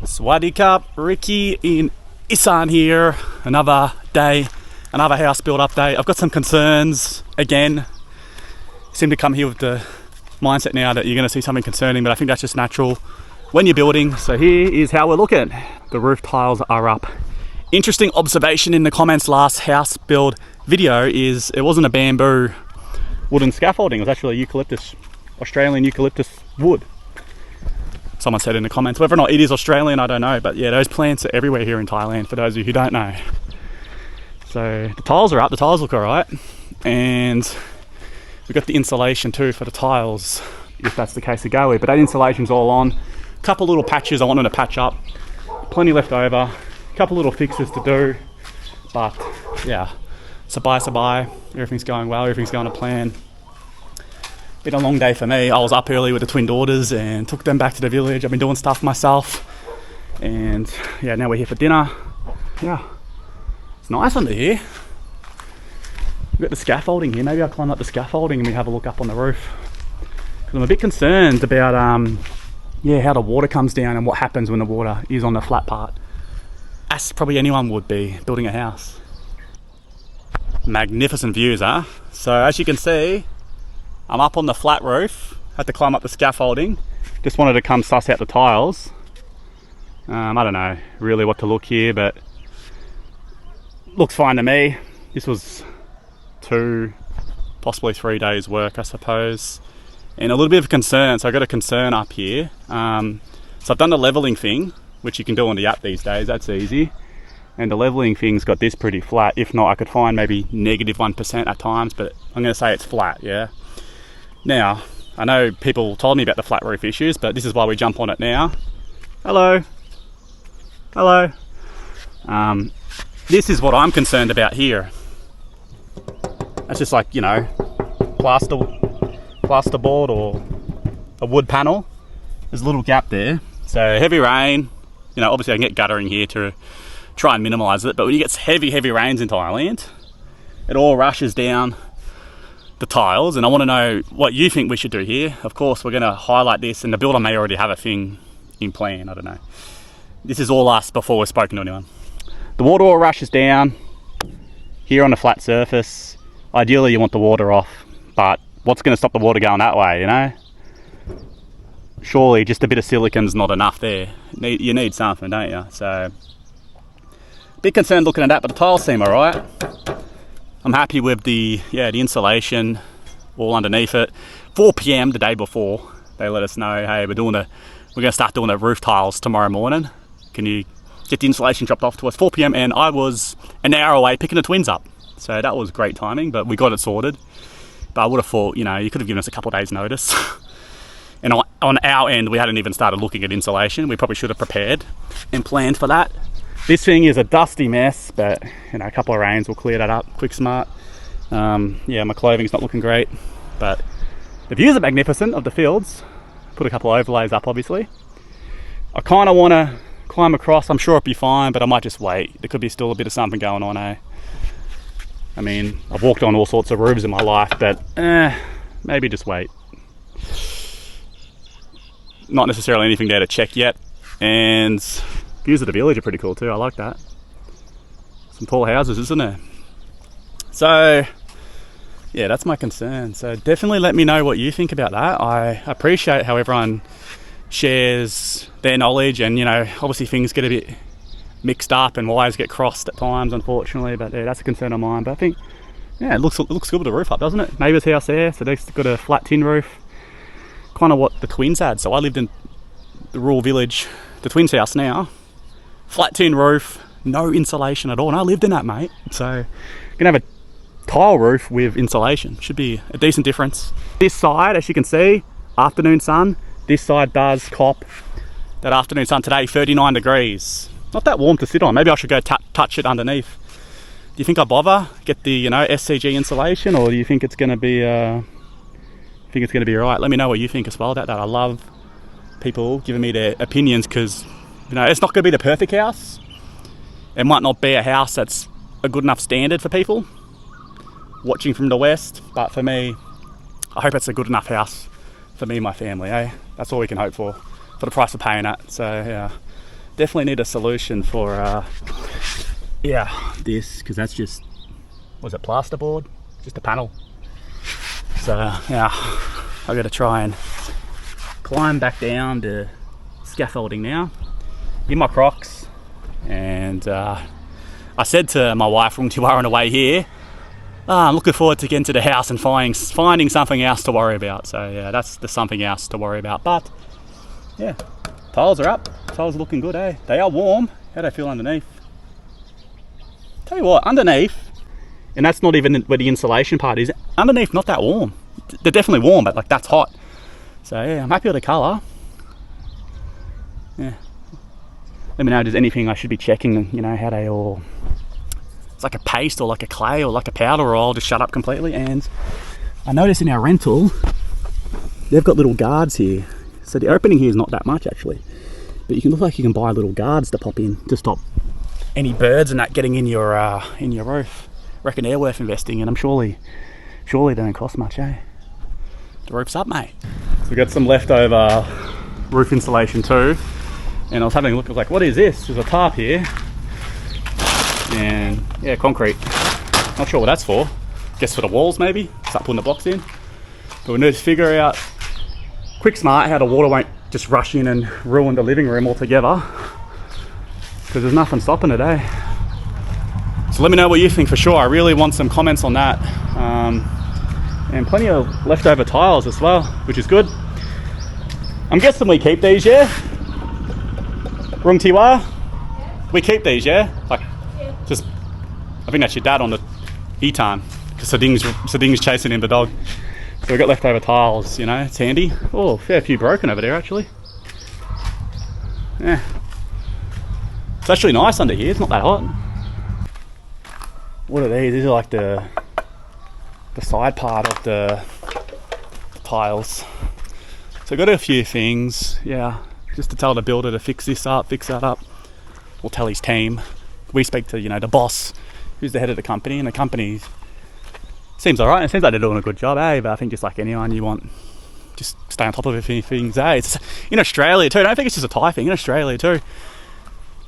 Swadee Cup, Ricky in Isaan here. Another day, another house build update. I've got some concerns again. Seem to come here with the mindset now that you're going to see something concerning, but I think that's just natural when you're building. So here is how we're looking. The roof tiles are up. Interesting observation in the comments last house build video is it wasn't a bamboo wooden scaffolding, it was actually eucalyptus, Australian eucalyptus wood. Someone said in the comments. Whether or not it is Australian, I don't know, but yeah, those plants are everywhere here in Thailand, for those of you who don't know. So the tiles are up, the tiles look alright, and we've got the insulation too for the tiles, if that's the case to go with, but that insulation's all on. A couple little patches I wanted to patch up, plenty left over, a couple little fixes to do, but yeah, sabaai, everything's going well, everything's going to plan. Been a long day for me. I was up early with the twin daughters and took them back to the village. I've been doing stuff myself, and yeah, now we're here for dinner. Yeah, it's nice under here. We've got the scaffolding here. Maybe I'll climb up the scaffolding and we have a look up on the roof, because I'm a bit concerned about how the water comes down and what happens when the water is on the flat part, as probably anyone would be building a house. Magnificent views, huh? So as you can see, I'm up on the flat roof, had to climb up the scaffolding, just wanted to come suss out the tiles. I don't know really what to look here, but looks fine to me. This was 2, possibly 3 days work, I suppose. And a little bit of a concern, so I got a concern up here. So I've done the leveling thing, which you can do on the app these days, that's easy. And the leveling thing's got this pretty flat. If not, I could find maybe -1% at times, but I'm gonna say it's flat, yeah? Now, I know people told me about the flat roof issues, but this is why we jump on it now. Hello. Hello. This is what I'm concerned about here. That's just like, you know, plasterboard or a wood panel. There's a little gap there. So heavy rain, you know, obviously I can get guttering here to try and minimise it, but when you get heavy rains in Thailand, it all rushes down the tiles, and I want to know what you think we should do here. Of course, we're going to highlight this, and the builder may already have a thing in plan, I don't know. This is all us before we've spoken to anyone. The water all rushes down here on a flat surface. Ideally you want the water off, but what's going to stop the water going that way, you know? Surely just a bit of silicon's not enough there. You need something, don't you? So, bit concerned looking at that, but the tiles seem alright. I'm happy with the insulation all underneath it. 4 PM the day before, they let us know, hey, we're going to start doing the roof tiles tomorrow morning. Can you get the insulation dropped off to us? 4 PM, and I was an hour away picking the twins up. So that was great timing, but we got it sorted. But I would have thought, you know, you could have given us a couple of days notice. And on our end, we hadn't even started looking at insulation. We probably should have prepared and planned for that. This thing is a dusty mess, but you know, a couple of rains will clear that up quick smart. Yeah, my clothing's not looking great, but the views are magnificent of the fields. Put a couple of overlays up, obviously. I kind of want to climb across. I'm sure it'll be fine, but I might just wait. There could be still a bit of something going on, eh? I mean, I've walked on all sorts of roofs in my life, but maybe just wait. Not necessarily anything there to check yet, and views of the village are pretty cool too. I like that. Some tall houses, isn't there? So yeah, that's my concern. So definitely let me know what you think about that. I appreciate how everyone shares their knowledge, and you know, obviously things get a bit mixed up and wires get crossed at times, unfortunately, but yeah, that's a concern of mine. But I think, yeah, it looks good with the roof up, doesn't it? Neighbour's house there, so they've got a flat tin roof, kind of what the twins had. So I lived in the rural village, the twins' house now, flat tin roof, no insulation at all, and I lived in that, mate. So you're gonna have a tile roof with insulation. Should be a decent difference. This side, as you can see, afternoon sun. This side does cop that afternoon sun today, 39 degrees. Not that warm to sit on. Maybe I should go touch it underneath. Do you think I bother get the, you know, SCG insulation, or do you think it's gonna be alright? Let me know what you think as well about that. I love people giving me their opinions, because you know, it's not going to be the perfect house. It might not be a house that's a good enough standard for people watching from the west, but for me, I hope it's a good enough house for me and my family, eh? That's all we can hope for the price of paying it. So yeah, definitely need a solution for yeah, this, because that's just, was it plasterboard? Just a panel. So yeah, I've got to try and climb back down to scaffolding now in my Crocs. And I said to my wife when we were on the way here, I'm looking forward to getting to the house and finding something else to worry about. So yeah, that's the something else to worry about. But yeah, tiles are up. Tiles are looking good, eh? They are warm. How do they feel underneath? Tell you what, underneath, and that's not even where the insulation part is, underneath not that warm. They're definitely warm, but like that's hot. So yeah, I'm happy with the colour. Yeah. Let me know if there's anything I should be checking, you know, how they all, it's like a paste or like a clay or like a powder, or I'll just shut up completely. And I noticed in our rental, they've got little guards here. So the opening here is not that much actually, but you can look like you can buy little guards to pop in to stop any birds and that getting in your roof. I reckon they're worth investing in. I'm surely they don't cost much, eh? The roof's up, mate. So we got some leftover roof insulation too. And I was having a look, I was like, what is this? There's a tarp here. And yeah, concrete. Not sure what that's for. Guess for the walls maybe. Start putting the blocks in. But we need to figure out quick smart how the water won't just rush in and ruin the living room altogether. Because there's nothing stopping it, eh? So let me know what you think for sure. I really want some comments on that. And plenty of leftover tiles as well, which is good. I'm guessing we keep these, yeah? Rung Tiwa? We keep these, yeah? Like, just, I think that's your dad on the Isaan, because Sading's chasing him, the dog. So we've got leftover tiles, you know, it's handy. Oh, fair few broken over there actually. Yeah. It's actually nice under here, it's not that hot. What are these? These are like the side part of the tiles. So I got a few things, yeah, just to tell the builder to fix this up, fix that up. We'll tell his team. We speak to, you know, the boss, who's the head of the company, and the company seems alright. It seems like they're doing a good job, eh? But I think just like anyone, you want, just stay on top of a few things, eh? It's in Australia too. I don't think it's just a Thai thing. In Australia too,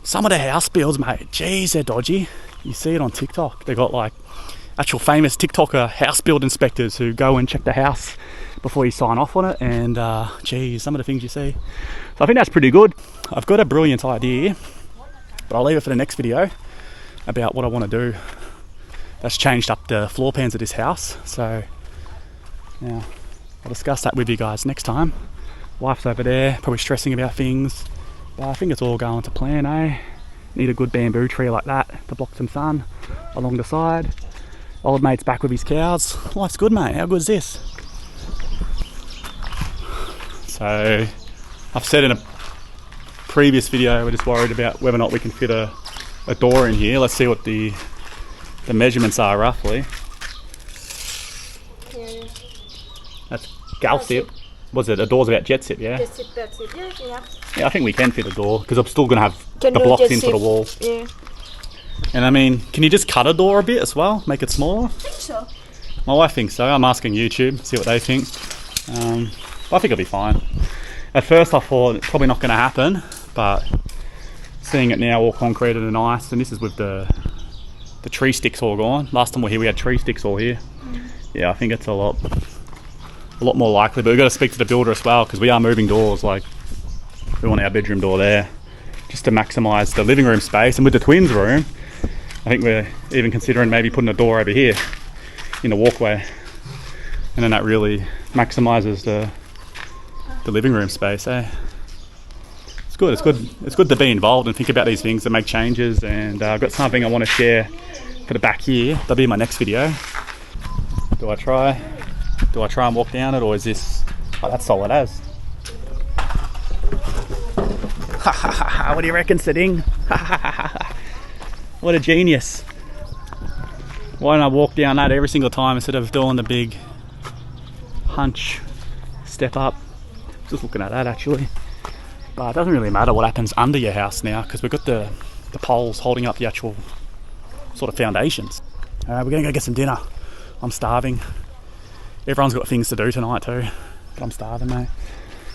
some of the house builds, mate, geez, they're dodgy. You see it on TikTok. They got like actual famous TikToker house build inspectors who go and check the house before you sign off on it. And geez, some of the things you see. So I think that's pretty good. I've got a brilliant idea, but I'll leave it for the next video about what I want to do. That's changed up the floor pans of this house. So yeah, I'll discuss that with you guys next time. Wife's over there, probably stressing about things. But I think it's all going to plan, eh? Need a good bamboo tree like that to block some sun along the side. Old mate's back with his cows. Life's good, mate. How good is this? So I've said in a previous video, we're just worried about whether or not we can fit a door in here. Let's see what the measurements are roughly. Yeah. That's Galsip. Was it? A door's about jet sip, yeah? Jet sip, that's it. Yeah. Yeah, I think we can fit a door because I'm still going to have Can the do blocks jet into sip. the wall. Yeah. And I mean, can you just cut a door a bit as well? Make it smaller? I think so. My wife thinks so. I'm asking YouTube, see what they think. But I think it'll be fine. At first I thought it's probably not going to happen, but seeing it now all concreted and nice, and this is with the tree sticks all gone. Last time we were here we had tree sticks all here. Yeah, I think it's a lot more likely, but we've got to speak to the builder as well because we are moving doors. Like, we want our bedroom door there just to maximise the living room space, and with the twins room I think we're even considering maybe putting a door over here in the walkway, and then that really maximises the living room space, eh? It's good to be involved and think about these things and make changes. And I've got something I want to share for the back here. That'll be my next video. Do I try and walk down it, or is this, oh, that's solid as. What do you reckon, Sading? What a genius. Why don't I walk down that every single time instead of doing the big hunch step up? Just looking at that actually. But it doesn't really matter what happens under your house now because we've got the poles holding up the actual sort of foundations. We're gonna go get some dinner. I'm starving. Everyone's got things to do tonight too, but I'm starving, mate.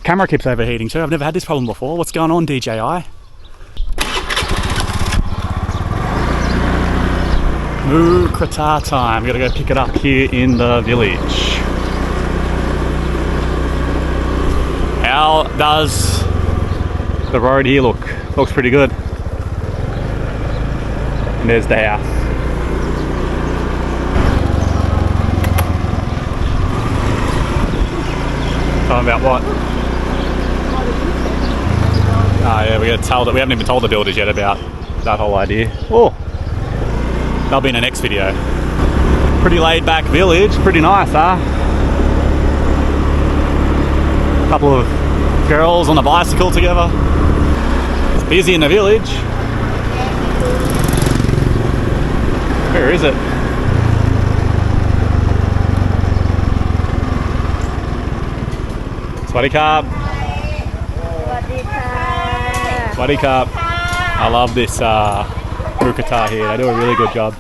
Camera keeps overheating too. I've never had this problem before. What's going on, DJI? Mookata time. We gotta go pick it up here in the village. How does the road here look? Looks pretty good. And there's the house. Talking about what? Oh yeah, we haven't even told the builders yet about that whole idea. Oh, that'll be in the next video. Pretty laid back village, pretty nice, huh? Couple of girls on a bicycle together. It's busy in the village. Where is it? Swadee Cup. Swadee Cup. I love this mookata here. They do a really good job.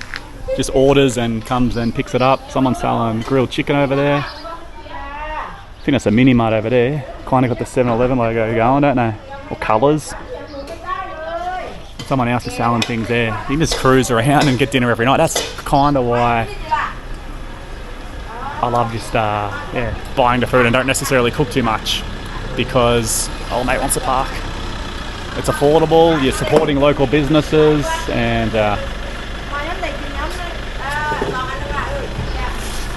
Just orders and comes and picks it up. Someone's selling grilled chicken over there. I think that's a mini mart over there. Kind of got the 7-Eleven logo going, don't they? Or colours. Someone else is selling things there. You can just cruise around and get dinner every night. That's kind of why I love just buying the food and don't necessarily cook too much, because old mate wants a park. It's affordable, you're supporting local businesses, and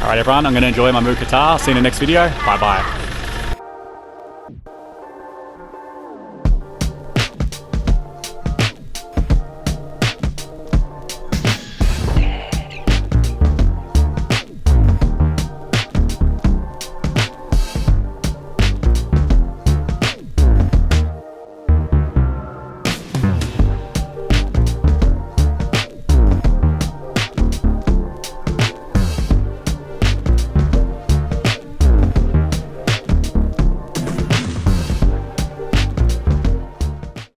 alright everyone, I'm going to enjoy my mookata. I'll see you in the next video. Bye bye.